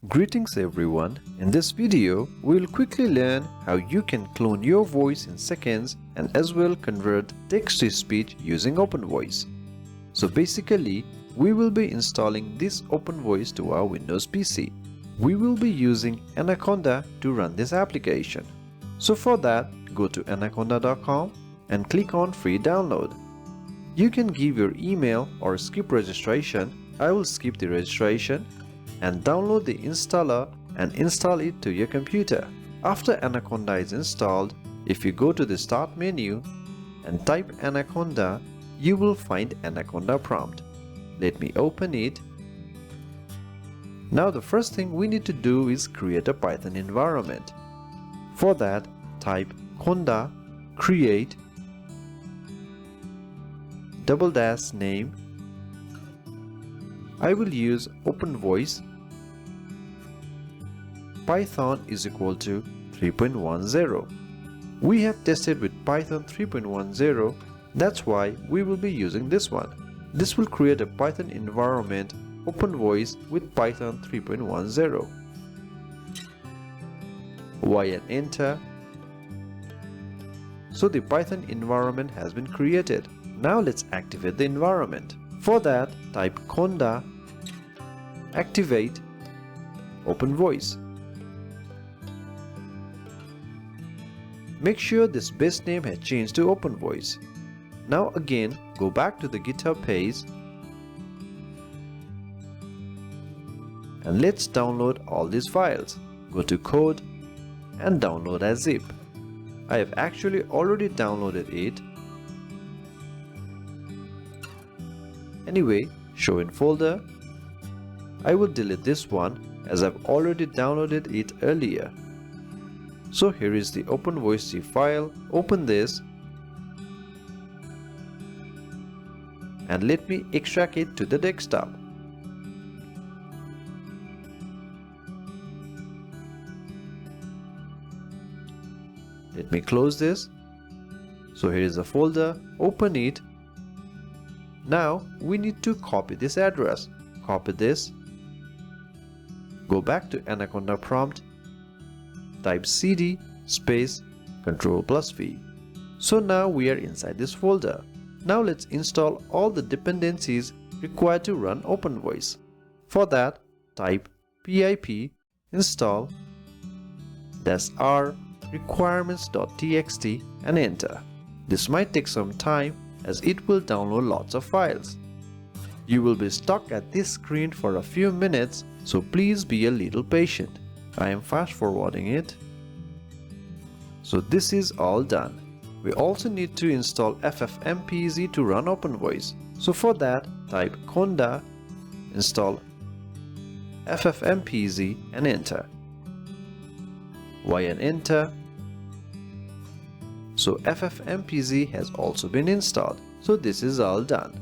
Greetings everyone, in this video we will quickly learn how you can clone your voice in seconds and as well convert text to speech using OpenVoice. So basically we will be installing this OpenVoice to our Windows PC. We will be using Anaconda to run this application. So for that, go to anaconda.com and click on free download. You can give your email or skip registration. I will skip the registration and download the installer and install it to your computer. After Anaconda is installed, if you go to the start menu and type Anaconda, you will find Anaconda prompt. Let me open it. Now the first thing we need to do is create a Python environment. For that, type conda create _name. I will use OpenVoice. Python is equal to 3.10. We have tested with Python 3.10, that's why we will be using this one. This will create a Python environment OpenVoice with Python 3.10. Y and enter. So the Python environment has been created. Now let's activate the environment. For that, type conda activate OpenVoice. Make sure this base name has changed to OpenVoice. Now again, go back to the GitHub page and let's download all these files. Go to code and download as zip. I have actually already downloaded it. Anyway, show in folder. I will delete this one as I've already downloaded it earlier. So here is the OpenVoice zip file. Open this and let me extract it to the desktop. Let me close this. So here is the folder. Open it. Now we need to copy this address. Copy this. Go back to Anaconda prompt. Type cd space Ctrl+V. So now we are inside this folder. Now let's install all the dependencies required to run OpenVoice. For that, type pip install -r requirements.txt and enter. This might take some time as it will download lots of files. You will be stuck at this screen for a few minutes, so please be a little patient. I am fast forwarding it. So this is all done. We also need to install ffmpeg to run OpenVoice. So for that, type conda install ffmpeg and enter. Y and enter. So ffmpeg has also been installed. So this is all done.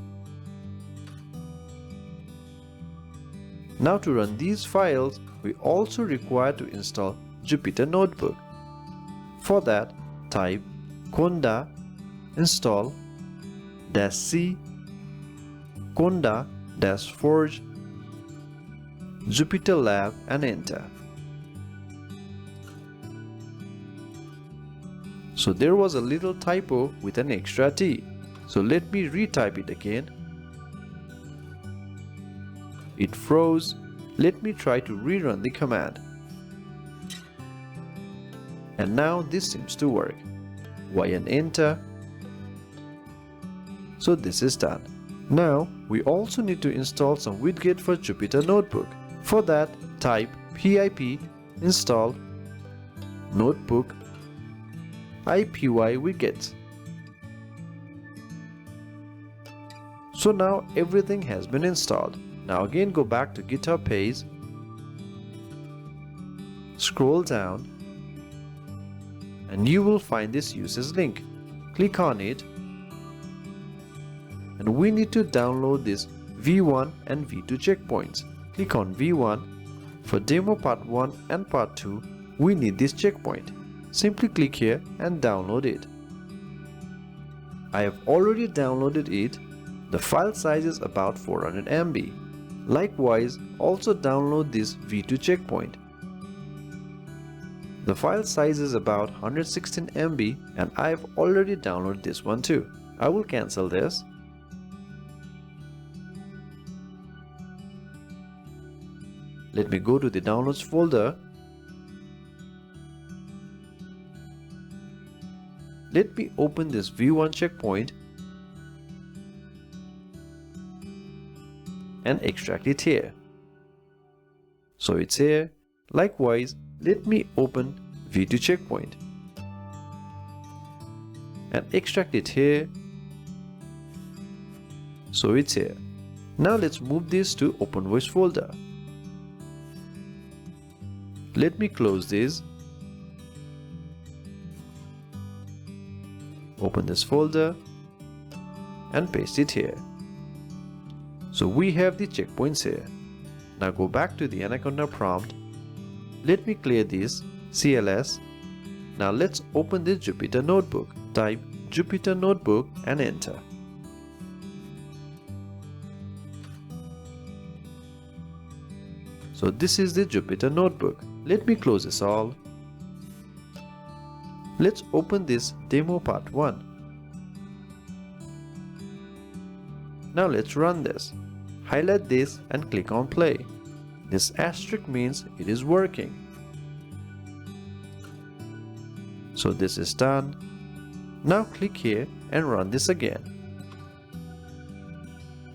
Now to run these files, we also require to install Jupyter Notebook. For that, type conda install -c conda-forge Jupyter Lab and enter. So there was a little typo with an extra T. So let me retype it again. It froze. Let me try to rerun the command. And now this seems to work. Y and enter. So this is done. Now we also need to install some widget for Jupyter Notebook. For that, type pip install notebook ipy widgets. So now everything has been installed. Now again go back to GitHub page, scroll down, and you will find this users link. Click on it, and we need to download this V1 and V2 checkpoints. Click on V1. For demo part 1 and part 2, we need this checkpoint. Simply click here and download it. I have already downloaded it. The file size is about 400 MB. Likewise, also download this V2 checkpoint. The file size is about 116 MB and I've already downloaded this one too. I will cancel this. Let me go to the downloads folder. Let me open this V1 checkpoint and extract it here. So it's here. Likewise, let me open V2 checkpoint and extract it here. So it's here. Now let's move this to OpenVoice folder. Let me close this. Open this folder and paste it here. So we have the checkpoints here. Now go back to the Anaconda prompt. Let me clear this CLS. Now let's open this Jupyter notebook. Type Jupyter notebook and enter. So this is the Jupyter notebook. Let me close this all. Let's open this demo part 1. Now let's run this. Highlight this and click on play. This asterisk means it is working. So this is done. Now click here and run this again.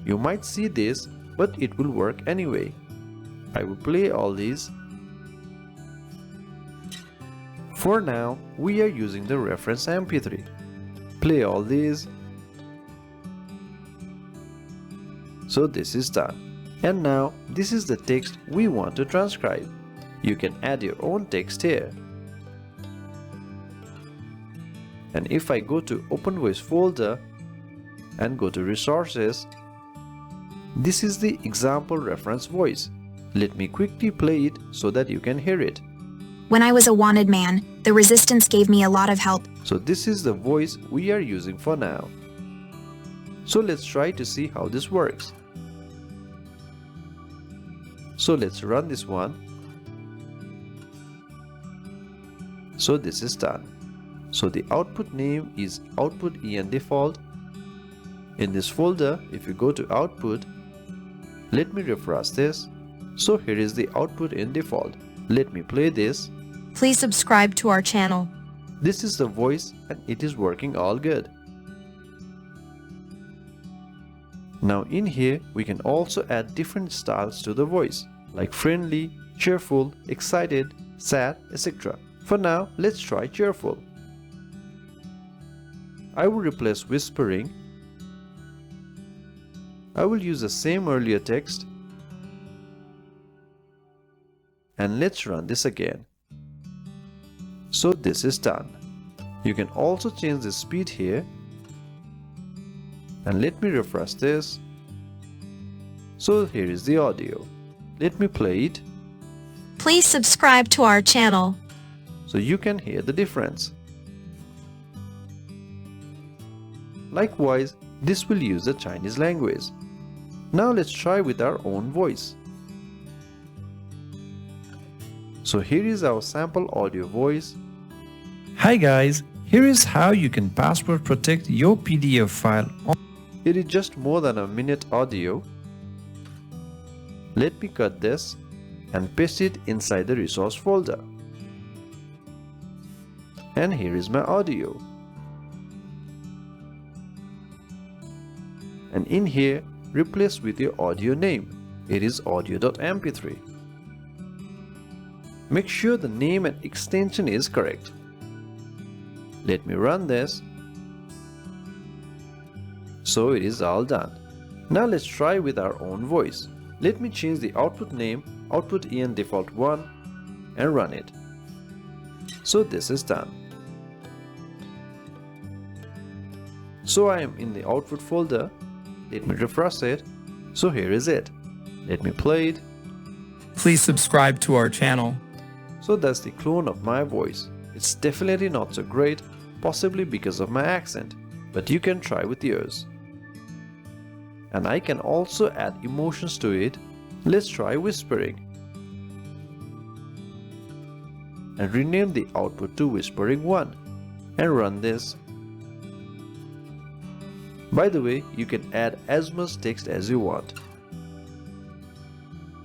You might see this, but it will work anyway. I will play all these. For now, we are using the reference MP3. Play all these. So this is done. And now this is the text we want to transcribe. You can add your own text here. And if I go to OpenVoice folder and go to resources, this is the example reference voice. Let me quickly play it so that you can hear it. When I was a wanted man, the resistance gave me a lot of help. So this is the voice we are using for now. So let's try to see how this works. So let's run this one. So this is done. So the output name is output en default. In this folder, if you go to output, let me refresh this. So here is the output in default. Let me play this. Please subscribe to our channel. This is the voice and it is working all good. Now in here we can also add different styles to the voice, like friendly, cheerful, excited, sad, etc. For now, let's try cheerful. I will replace whispering. I will use the same earlier text. And let's run this again. So this is done. You can also change the speed here. And let me refresh this. So here is the audio. Let me play it. Please subscribe to our channel. So you can hear the difference. Likewise, this will use the Chinese language. Now let's try with our own voice. So here is our sample audio voice. Hi guys, here is how you can password protect your PDF file. It is just more than a minute audio. Let me cut this and paste it inside the resource folder. And here is my audio. And in here, replace with your audio name. It is audio.mp3. Make sure the name and extension is correct. Let me run this. So it is all done. Now let's try with our own voice. Let me change the output name, output en default 1, and run it. So this is done. So I am in the output folder. Let me refresh it. So here is it. Let me play it. Please subscribe to our channel. So that's the clone of my voice. It's definitely not so great, possibly because of my accent, but you can try with yours. And I can also add emotions to it. Let's try whispering and rename the output to whispering 1 and run this. By the way, you can add as much text as you want.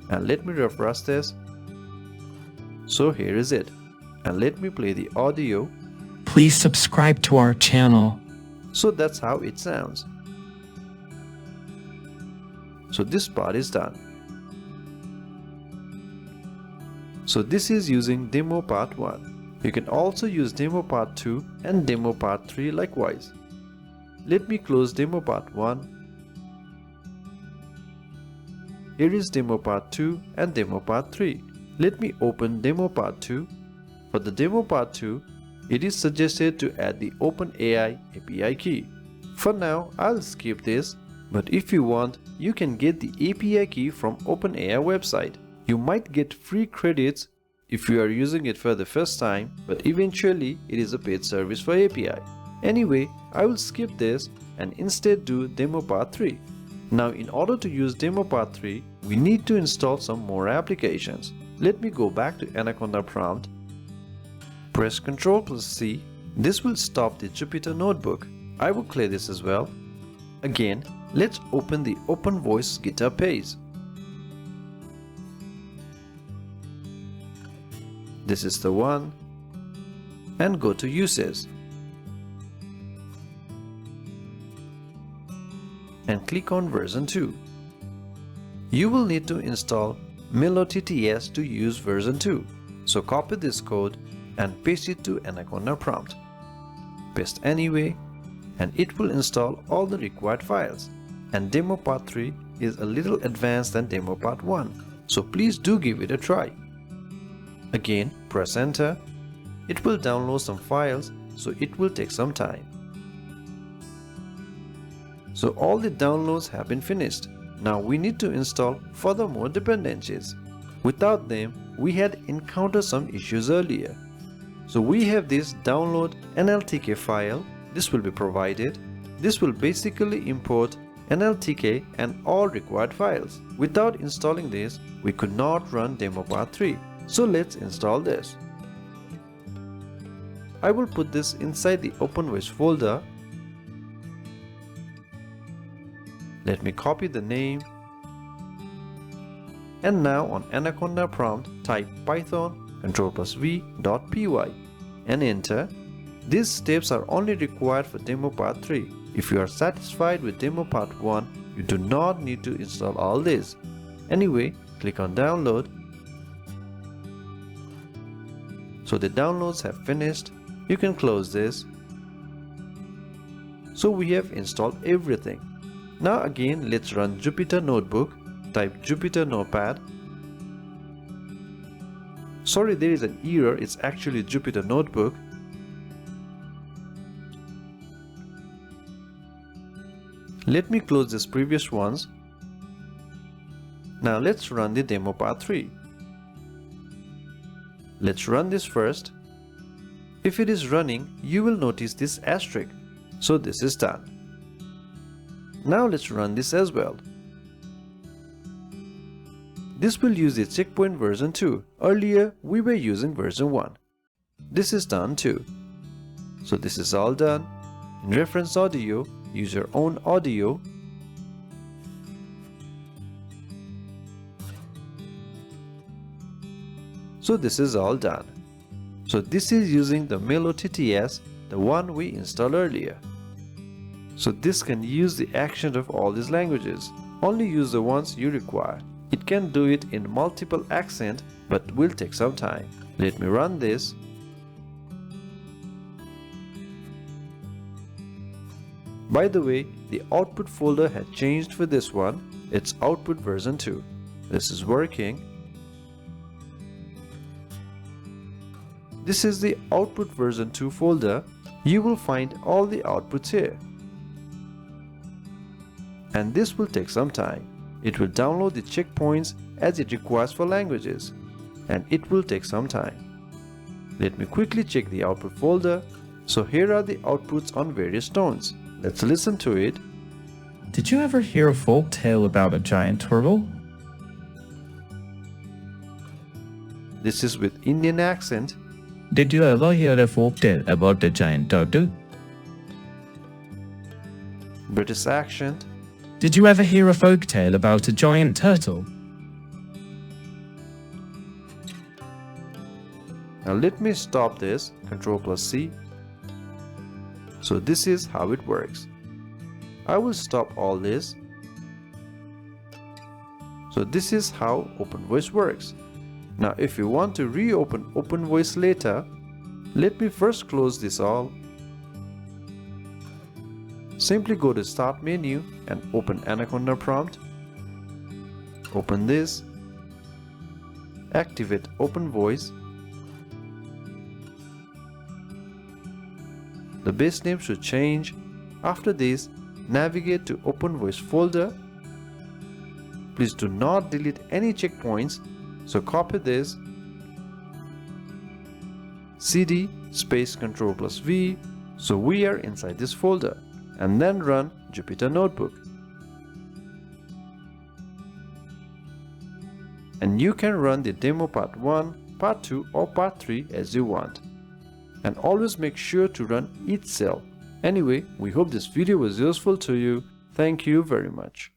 And let me refresh this. So here is it. And let me play the audio. Please subscribe to our channel. So that's how it sounds. So this part is done. So this is using demo part 1. You can also use demo part 2 and demo part 3 likewise. Let me close demo part 1. Here is demo part 2 and demo part 3. Let me open demo part 2. For the demo part 2, it is suggested to add the OpenAI API key. For now, I'll skip this, but if you want, you can get the API key from OpenAI website. You might get free credits if you are using it for the first time, but eventually it is a paid service for API. Anyway, I will skip this and instead do demo part 3. Now in order to use demo part 3, we need to install some more applications. Let me go back to Anaconda prompt. Press Ctrl+C. This will stop the Jupyter notebook. I will clear this as well. Again, let's open the OpenVoice GitHub page. This is the one. And go to Uses. And click on version 2. You will need to install MeloTTS to use version 2. So copy this code and paste it to Anaconda prompt. Paste anyway, and it will install all the required files. And demo part 3 is a little advanced than demo part 1, so please do give it a try. Again, press enter. It will download some files, so it will take some time. So all the downloads have been finished. Now we need to install furthermore dependencies. Without them, we had encountered some issues earlier. So we have this download NLTK file. This will be provided. This will basically import NLTK and all required files. Without installing this, we could not run demo part 3. So let's install this. I will put this inside the OpenVoice folder. Let me copy the name. And now on Anaconda prompt, type python Ctrl+V.py and enter. These steps are only required for demo part 3. If you are satisfied with demo part 1, you do not need to install all this. Anyway, click on download. So the downloads have finished. You can close this. So we have installed everything. Now again, let's run Jupyter Notebook. Type Jupyter Notepad. Sorry, there is an error. It's actually Jupyter Notebook. Let me close these previous ones. Now let's run the demo part 3. Let's run this first. If it is running, you will notice this asterisk. So this is done. Now let's run this as well. This will use the checkpoint version 2. Earlier we were using version 1. This is done too. So this is all done. In reference audio, use your own audio. So this is all done. So this is using the MeloTTS, the one we installed earlier. So this can use the action of all these languages. Only use the ones you require. It can do it in multiple accents, but will take some time. Let me run this. By the way, the output folder had changed for this one. It's output version 2. This is working. This is the output version 2 folder. You will find all the outputs here. And this will take some time. It will download the checkpoints as it requires for languages. And it will take some time. Let me quickly check the output folder. So here are the outputs on various tones. Let's listen to it. Did you ever hear a folk tale about a giant turtle? This is with Indian accent. Did you ever hear a folk tale about a giant turtle? British accent. Did you ever hear a folk tale about a giant turtle? Now let me stop this, Ctrl+C. So this is how it works. I will stop all this. So this is how OpenVoice works. Now if you want to reopen OpenVoice later, let me first close this all. Simply go to Start menu and open Anaconda prompt. Open this. Activate OpenVoice. The base name should change. After this, navigate to OpenVoice folder. Please do not delete any checkpoints, so copy this. CD space Ctrl+V, so we are inside this folder, and then run Jupyter Notebook. And you can run the demo part 1, part 2 or part 3 as you want. And always make sure to run each cell. Anyway, we hope this video was useful to you. Thank you very much.